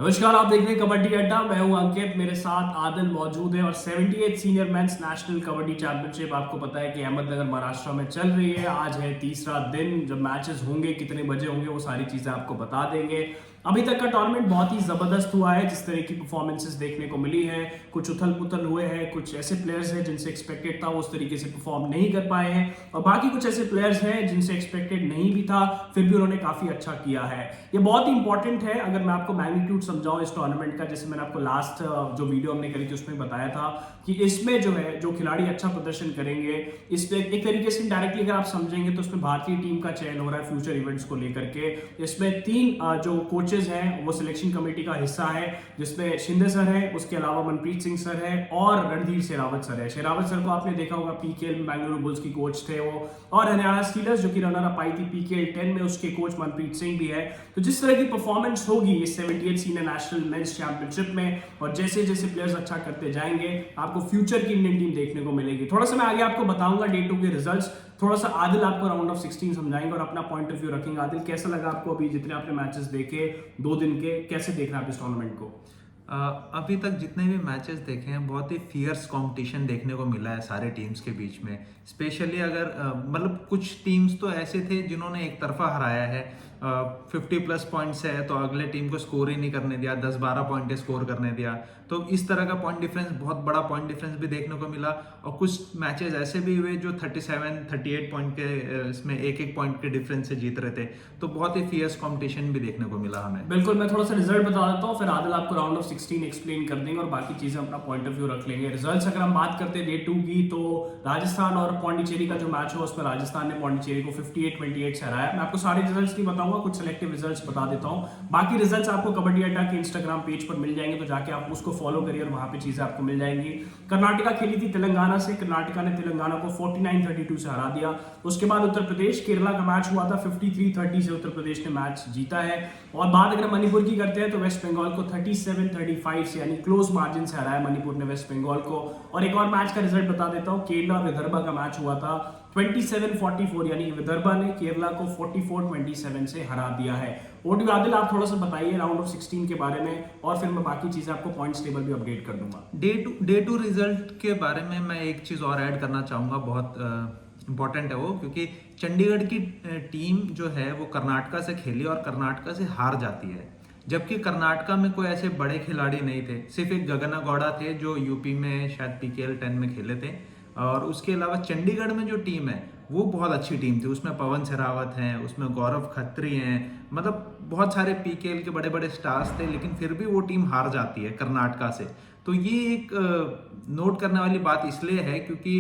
नमस्कार, आप देख रहे हैं कबड्डी अड्डा। मैं हूं अंकित, मेरे साथ आदिल मौजूद है और 78 senior mains national kabaddi championship आपको पता है कि अहमदनगर महाराष्ट्र में चल रही है। आज है तीसरा दिन। जब मैचेस होंगे, कितने बजे होंगे, वो सारी चीजें आपको बता देंगे। अभी तक का टूर्नामेंट बहुत ही जबरदस्त हुआ है। जिस तरह की परफॉर्मेंसेस देखने को मिली है, कुछ उथल पुथल हुए हैं, कुछ ऐसे प्लेयर्स हैं जिनसे एक्सपेक्टेड था वो उस तरीके से परफॉर्म नहीं कर पाए हैं, और बाकी कुछ ऐसे प्लेयर्स हैं जिनसे एक्सपेक्टेड नहीं भी था, फिर भी उन्होंने काफी अच्छा किया है। ये बहुत ही इंपॉर्टेंट है। अगर मैं आपको मैग्नीट्यूड समझाऊं इस टूर्नामेंट का, जैसे मैंने आपको लास्ट जो वीडियो हमने करी थी उसमें बताया था कि इसमें जो है जो खिलाड़ी अच्छा प्रदर्शन करेंगे, इसमें एक तरीके से डायरेक्टली अगर आप समझेंगे तो उसमें भारतीय टीम का चयन हो रहा है फ्यूचर इवेंट्स को लेकर के। इसमें तीन जो कोचेज हैं वो सिलेक्शन कमेटी का हिस्सा है, जिसमें शिंदे सर है, उसके अलावा मनप्रीत सिंह सर है और रणधीर शेरावत सर है। शेरावत सर को आपने देखा होगा, पीकेएल में बेंगलुरु बुल्स की कोच थे वो, और हरियाणा स्टीलर्स जो कि रनर अप आई थी पीकेएल 10 में, उसके कोच मनप्रीत सिंह भी है। तो जिस तरह की परफॉर्मेंस होगी इस 78 सीनियर नेशनल मेंस चैंपियनशिप में, और जैसे जैसे प्लेयर्स अच्छा करते जाएंगे, आपको फ्यूचर की इंडियन टीम देखने को मिलेगी। थोड़ा सा मैं आगे आपको बताऊंगा डे 2 के रिजल्ट्स। थोड़ा सा आदिल आपको राउंड ऑफ 16 समझाएंगे और अपना पॉइंट ऑफ व्यू रखेंगे। आदिल, कैसा लगा आपको अभी जितने आपने मैचेस देखे 2 दिन के, कैसे देख रहे हैं आप इस टूर्नामेंट को? अभी तक जितने भी मैचेस देखे हैं बहुत ही फियर्स कंपटीशन देखने को मिला है सारे टीम्स के बीच में। स्पेशली अगर मतलब कुछ टीम्स तो ऐसे थे जिन्होंने एक तरफा हराया है, 50+ पॉइंट्स है तो अगले टीम को स्कोर ही नहीं करने दिया, 10-12 पॉइंट स्कोर करने दिया। तो इस तरह का पॉइंट डिफरेंस, बहुत बड़ा पॉइंट डिफरेंस भी देखने को मिला। और कुछ मैचेस ऐसे भी हुए जो 37-38 पॉइंट के इसमें एक एक पॉइंट के डिफरेंस से जीत रहे थे। तो बहुत ही फियर्स कंपटीशन भी देखने को मिला हमें। बिल्कुल, मैं थोड़ा सा रिजल्ट बता देता हूँ, फिर आदिल आपको राउंड ऑफ 16 एक्सप्लेन कर देंगे और बाकी चीजें अपना पॉइंट ऑफ व्यू रख लेंगे। रिजल्ट्स अगर हम बात करते हैं डे 2 की, तो राजस्थान और पौंडीचेरी का जो मैच हुआ उसमें राजस्थान ने पौंडीचेरी को 58-28 से हराया। मैं आपको सारे रिजल्ट्स नहीं बताऊंगा, कुछ सिलेक्टिव रिजल्ट्स बता देता हूँ। बाकी रिजल्ट्स आपको कबड्डी अड्डा के इंस्टाग्राम पेज पर मिल जाएंगे, तो जाके आप उसको फॉलो करिए और वहां पे चीजें आपको मिल जाएंगी। कर्नाटका खेली थी तेलंगाना से, कर्नाटका ने तेलंगाना को 49-32 से हरा दिया। उसके बाद उत्तर प्रदेश केरला का मैच हुआ था, 53-30 से उत्तर प्रदेश ने मैच जीता है। और बात अगर मणिपुर की करते हैं तो वेस्ट बंगाल को 37-35 से यानी क्लोज मार्जिन से हराया मणिपुर ने वेस्ट बंगाल को। और एक और मैच का रिजल्ट बता देता हूँ, केरला विदर्भा का मैच हुआ था 27-44, यानी विदर्भा ने केरला को 44-27 से हरा दिया है। ओटी आदिल, आप थोड़ा सा बताइए राउंड ऑफ 16 के बारे में, और फिर मैं बाकी चीजें आपको पॉइंट्स टेबल भी अपडेट कर दूंगा। डे टू रिजल्ट के बारे में मैं एक चीज़ और ऐड करना चाहूँगा, बहुत इंपॉर्टेंट है वो, क्योंकि चंडीगढ़ की टीम जो है वो कर्नाटका से खेली और कर्नाटका से हार जाती है। जबकि कर्नाटका में कोई ऐसे बड़े खिलाड़ी नहीं थे, सिर्फ एक गगना गौड़ा थे जो यूपी में शायद पीकेएल 10 में खेले थे। और उसके अलावा चंडीगढ़ में जो टीम है वो बहुत अच्छी टीम थी। उसमें पवन शेरावत हैं, उसमें गौरव खत्री हैं, मतलब बहुत सारे पीकेएल के बड़े बड़े स्टार्स थे, लेकिन फिर भी वो टीम हार जाती है कर्नाटका से। तो ये एक नोट करने वाली बात इसलिए है क्योंकि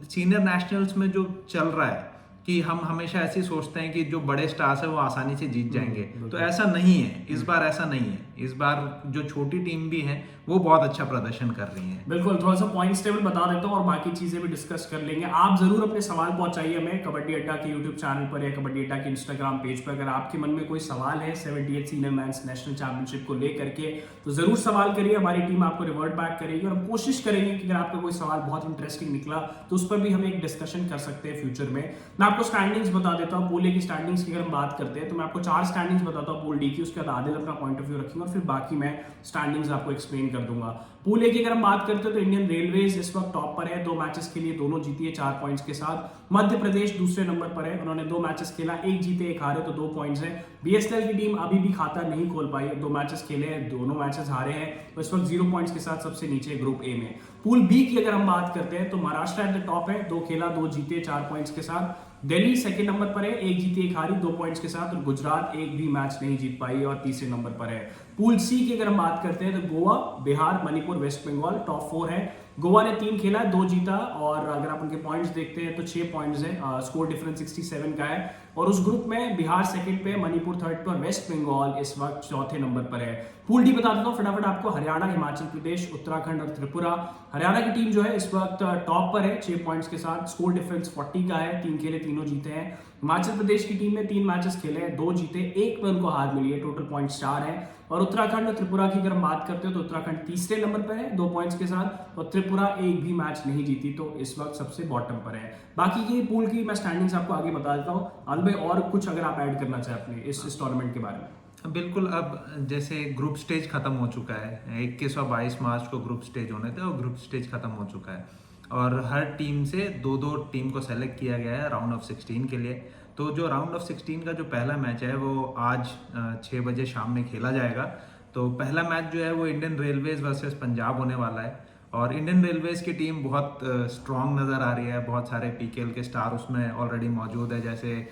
सीनियर नेशनल्स में जो चल रहा है कि हम हमेशा ऐसे सोचते हैं कि जो बड़े स्टार्स है वो आसानी से जीत जाएंगे, तो ऐसा नहीं है। इस बार ऐसा नहीं है। इस बार जो छोटी टीम भी है वो बहुत अच्छा प्रदर्शन कर रही है। बिल्कुल, थोड़ा सा पॉइंट्स टेबल बता देता हूँ और बाकी चीजें भी डिस्कस कर लेंगे। आप जरूर अपने सवाल पहुंचाइए हमें कबड्डी अड्डा के यूट्यूब चैनल पर या कबड्डी अड्डा के इंस्टाग्राम पेज पर। अगर आपके मन में कोई सवाल है 78 सीनियर मेंस नेशनल चैंपियनशिप को लेकर के, तो जरूर सवाल करिए, हमारी टीम आपको रिवर्ट बैक करेगी। और हम कोशिश करेंगे कि अगर आपका कोई सवाल बहुत इंटरेस्टिंग निकला तो उस पर भी हम एक डिस्कशन कर सकते हैं फ्यूचर में। मैं आपको स्टैंडिंग्स बता देता हूँ। पूल ए की स्टैंडिंग्स की अगर हम बात करते हैं तो मैं आपको 4 स्टैंडिंग्स बताता हूँ पूल डी की, उसके बाद आदिल अपना पॉइंट ऑफ व्यू रखेंगे और फिर बाकी मैं स्टैंडिंग्स आपको एक्सप्लेन कर दूंगा। पूल ए की अगर हम बात करते हैं तो इंडियन रेलवेज इस वक्त टॉप पर है, 2 मैचेस के लिए दोनों जीती है 4 पॉइंट्स के साथ। मध्य प्रदेश दूसरे नंबर पर है, उन्होंने 2 मैचेस खेला, 1 जीते 1 हारे, तो 2 पॉइंट्स है। बीएसएल की टीम अभी भी खाता नहीं खोल पाई है, 2 मैचेस खेले हैं, दोनों मैचेस हारे हैं, तो इस वक्त 0 पॉइंट्स के साथ सबसे नीचे ग्रुप ए में। पूल बी की अगर हम बात करते हैं तो महाराष्ट्र एट द टॉप है, 2 खेला 2 जीते 4 पॉइंट्स के साथ। दिल्ली सेकंड नंबर पर है, 1 जीती 1 हारी, 2 पॉइंट्स के साथ। और गुजरात एक भी मैच नहीं जीत पाई और तीसरे नंबर पर है। पूल सी की अगर हम बात करते हैं तो गोवा, बिहार, मणिपुर, वेस्ट बंगाल टॉप 4 है। गोवा ने 3 खेला 2 जीता, और अगर आप उनके पॉइंट्स देखते हैं तो 6 पॉइंट्स है, स्कोर डिफरेंस 67 का है। और उस ग्रुप में बिहार सेकंड पे, मणिपुर थर्ड पे और वेस्ट बंगाल इस वक्त चौथे नंबर पर है। पूल डी बता देता हूँ फटाफट आपको। हरियाणा, हिमाचल प्रदेश, उत्तराखंड और त्रिपुरा। हरियाणा की टीम जो है इस वक्त टॉप पर है 6 पॉइंट्स के साथ, स्कोर डिफरेंस 40 का है, 3 खेले तीनों जीते हैं। हिमाचल प्रदेश की टीम ने 3 मैचेस खेले हैं, 2 जीते 1 पे उनको हार मिली है, टोटल पॉइंट्स 4 है। और उत्तराखंड और त्रिपुरा की अगर हम बात करते हो तो उत्तराखंड तीसरे नंबर पर है 2 पॉइंट्स के साथ, और त्रिपुरा एक भी मैच नहीं जीती, तो इस वक्त सबसे बॉटम पर है। बाकी की पूल की मैं स्टैंडिंग्स आपको आगे बता देता हूँ। आल भाई, और कुछ अगर आप ऐड करना चाहें अपने इस टूर्नामेंट के बारे में? बिल्कुल। अब जैसे ग्रुप स्टेज खत्म हो चुका है, 21 और 22 मार्च को ग्रुप स्टेज होने थे और ग्रुप स्टेज खत्म हो चुका है और हर टीम से दो दो टीम को सेलेक्ट किया गया है राउंड ऑफ 16 के लिए। तो जो राउंड ऑफ 16 का जो पहला मैच है वो आज 6 बजे शाम में खेला जाएगा। तो पहला मैच जो है वो इंडियन रेलवेज वर्सेस पंजाब होने वाला है और इंडियन रेलवेज की टीम बहुत स्ट्रांग नज़र आ रही है। बहुत सारे पीकेएल के स्टार उसमें ऑलरेडी मौजूद है, जैसे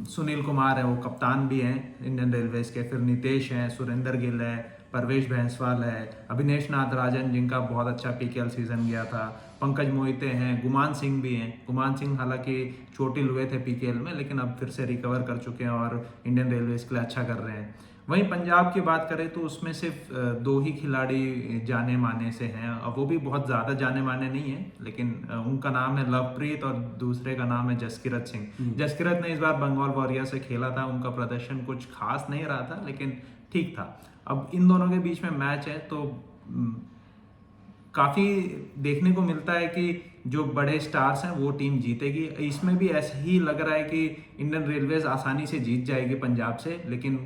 सुनील कुमार है, वो कप्तान भी हैं इंडियन रेलवेज के, फिर नितेश हैं, सुरेंद्र गिल है, परवेश भैंसवाल है, अभिनेश नागराजन जिनका बहुत अच्छा पीकेएल सीजन गया था, पंकज मोहिते हैं, गुमान सिंह भी हैं। गुमान सिंह हालांकि चोटिल हुए थे पीकेएल में लेकिन अब फिर से रिकवर कर चुके हैं और इंडियन रेलवेज के लिए अच्छा कर रहे हैं। वहीं पंजाब की बात करें तो उसमें सिर्फ दो ही खिलाड़ी जाने माने से हैं, अब वो भी बहुत ज़्यादा जाने माने नहीं हैं लेकिन उनका नाम है लवप्रीत और दूसरे का नाम है जसकीरत सिंह। जसकीरत ने इस बार बंगाल वॉरियर से खेला था, उनका प्रदर्शन कुछ खास नहीं रहा था लेकिन ठीक था। अब इन दोनों के बीच में मैच है तो काफ़ी देखने को मिलता है कि जो बड़े स्टार्स हैं वो टीम जीतेगी। इसमें भी ऐसे ही लग रहा है कि इंडियन रेलवेज आसानी से जीत जाएगी पंजाब से, लेकिन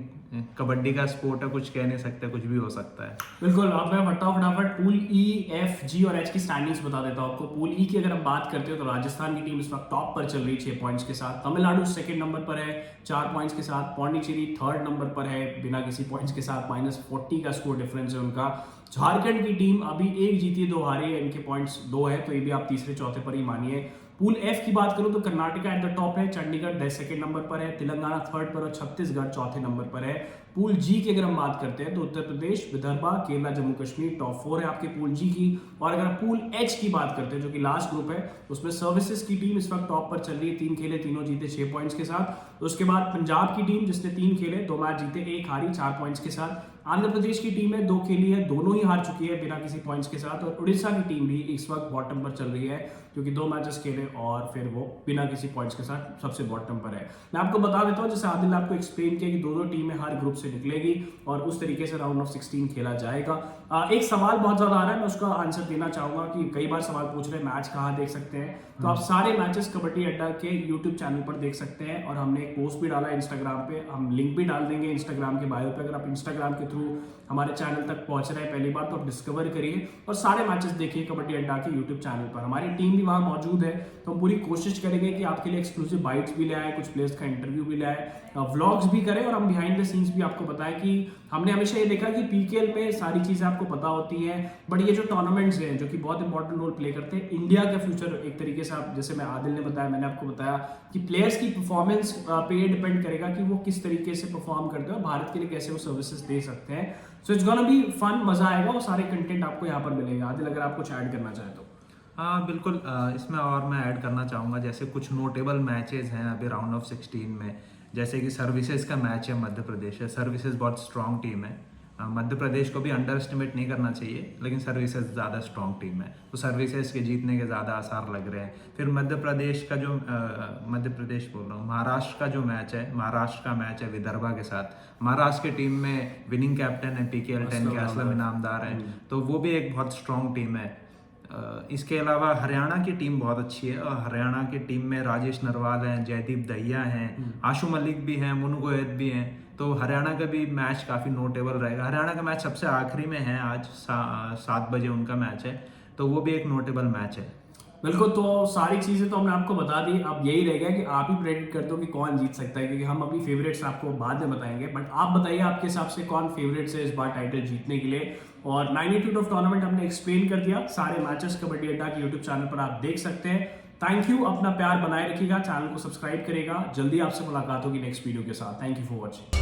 कबड्डी का स्पोर्ट है, कुछ कह नहीं सकते, कुछ भी हो सकता है। बिल्कुल। अब मैं फटाफट पूल ई, एफ, जी और एच की स्टैंडिंग्स बता देता हूँ आपको। पूल ई की अगर हम बात करते हो तो राजस्थान की टीम इस वक्त टॉप पर चल रही है 6 पॉइंट्स के साथ। तमिलनाडु सेकंड नंबर पर है 4 पॉइंट्स के साथ। पौंडीचेरी थर्ड नंबर पर है बिना किसी पॉइंट्स के साथ, -40 का स्कोर डिफरेंस है उनका। झारखंड की टीम अभी 1 जीती है 2 हारी है, इनके पॉइंट्स 2 है, तो ये भी आप तीसरे चौथे पर ही मानिए। पूल एफ की बात करूं तो कर्नाटका एट द टॉप है, चंडीगढ़ सेकंड नंबर पर है, तेलंगाना थर्ड पर और छत्तीसगढ़ चौथे नंबर पर है। पूल जी की अगर हम बात करते हैं तो उत्तर प्रदेश, विदर्भा, केरला, जम्मू कश्मीर टॉप 4 है आपके पूल जी की। और अगर पूल एच की बात करते हैं जो कि लास्ट ग्रुप है, उसमें सर्विसेज की टीम इस वक्त टॉप पर चल रही है, 3 खेले 3 जीते 6 पॉइंट्स के साथ। उसके बाद पंजाब की टीम जिसने 3 खेले 2 मैच जीते 1 हारी 4 पॉइंट्स के साथ। आंध्र प्रदेश की टीम है 2 खेली है, दोनों ही हार चुकी है बिना किसी पॉइंट्स के साथ। और उड़ीसा की टीम भी इस वक्त बॉटम पर चल रही है क्योंकि 2 मैचेस खेले और फिर वो बिना किसी पॉइंट्स के साथ सबसे बॉटम पर है। मैं आपको बता देता हूँ, जैसे आदिल ने आपको एक्सप्लेन किया कि दोनों टीमें हर ग्रुप से निकलेगी और उस तरीके से राउंड ऑफ 16 खेला जाएगा। एक सवाल बहुत ज्यादा आ रहा है, मैं उसका आंसर देना चाहूंगा कि कई बार सवाल पूछ रहे हैं मैच कहाँ देख सकते हैं, तो आप सारे मैचेस कबड्डी अड्डा के यूट्यूब चैनल पर देख सकते हैं। और हमने एक पोस्ट भी डाला है इंस्टाग्राम पे, हम लिंक भी डाल देंगे इंस्टाग्राम के बायो पे। अगर आप इंस्टाग्राम के थ्रू हमारे चैनल तक पहुंच रहे हैं पहली बार तो आप डिस्कवर करिए और सारे मैचेस देखिए कबड्डी अड्डा के यूट्यूब चैनल पर। हमारी टीम भी वहां मौजूद है, तो हम पूरी कोशिश करेंगे कि आपके लिए एक्सक्लूसिव बाइट्स भी ले आए, कुछ प्लेयर्स का इंटरव्यू भी ले आए, व्लॉग्स भी करें और हम बिहाइंड द सीन्स भी आपको बताएं कि हमने हमेशा ये देखा कि पीकेएल में सारी चीजें आपको पता होती हैं, बट ये जो टूर्नामेंट्स हैं जो कि बहुत इंपॉर्टेंट रोल प्ले करते हैं इंडिया का फ्यूचर एक तरीके से, आप जैसे मैं आदिल ने बताया, मैंने आपको बताया कि प्लेयर्स की परफॉर्मेंस पे ये डिपेंड करेगा कि वो किस तरीके से परफॉर्म करते हैं और भारत के लिए कैसे वो सर्विसेज दे सकते हैं। So it's gonna be fun, मजा आएगा, वो सारे कंटेंट आपको यहाँ पर मिलेगा। आदिल अगर आप कुछ ऐड करना चाहे तो। हाँ बिल्कुल, इसमें और मैं ऐड करना चाहूँगा, जैसे कुछ नोटेबल मैचेस हैं अभी राउंड ऑफ 16 में, जैसे कि सर्विसेज का मैच है मध्य प्रदेश है। सर्विसेज बहुत स्ट्रॉन्ग टीम है, मध्य प्रदेश को भी अंडर एस्टिमेट नहीं करना चाहिए, लेकिन सर्विसेज ज़्यादा स्ट्रॉन्ग टीम है, तो सर्विसेज के जीतने के ज़्यादा आसार लग रहे हैं। फिर मध्य प्रदेश का जो मध्य प्रदेश बोल रहा हूँ, महाराष्ट्र का जो मैच है, महाराष्ट्र का मैच है विदर्भा के साथ। महाराष्ट्र की टीम में विनिंग कैप्टन है पीकेएल 10 के असलम इनामदार हैं, तो वो भी एक बहुत स्ट्रॉन्ग टीम है। इसके अलावा हरियाणा की टीम बहुत अच्छी है और हरियाणा की टीम में राजेश नरवाल हैं, जयदीप दहिया हैं, आशु मलिक भी हैं, मुनु गोयत भी हैं, तो हरियाणा का भी मैच काफ़ी नोटेबल रहेगा। हरियाणा का मैच सबसे आखिरी में है, आज 7 बजे उनका मैच है, तो वो भी एक नोटेबल मैच है। बिल्कुल, तो सारी चीजें तो हमने आपको बता दी, अब यही रहेगा कि आप ही प्रेडिक्ट कर दो कि कौन जीत सकता है, क्योंकि हम अपनी फेवरेट्स आपको बाद में बताएंगे, बट आप बताइए आपके हिसाब से कौन फेवरेट्स है इस बार टाइटल जीतने के लिए। और मैग्नीट्यूड ऑफ टूर्नामेंट हमने एक्सप्लेन कर दिया, सारे मैचेस कबड्डी अड्डा के यूट्यूब चैनल पर आप देख सकते हैं। थैंक यू, अपना प्यार बनाए रखिएगा, चैनल को सब्सक्राइब करेगा, जल्दी आपसे मुलाकात होगी नेक्स्ट वीडियो के साथ। Thank you for watching.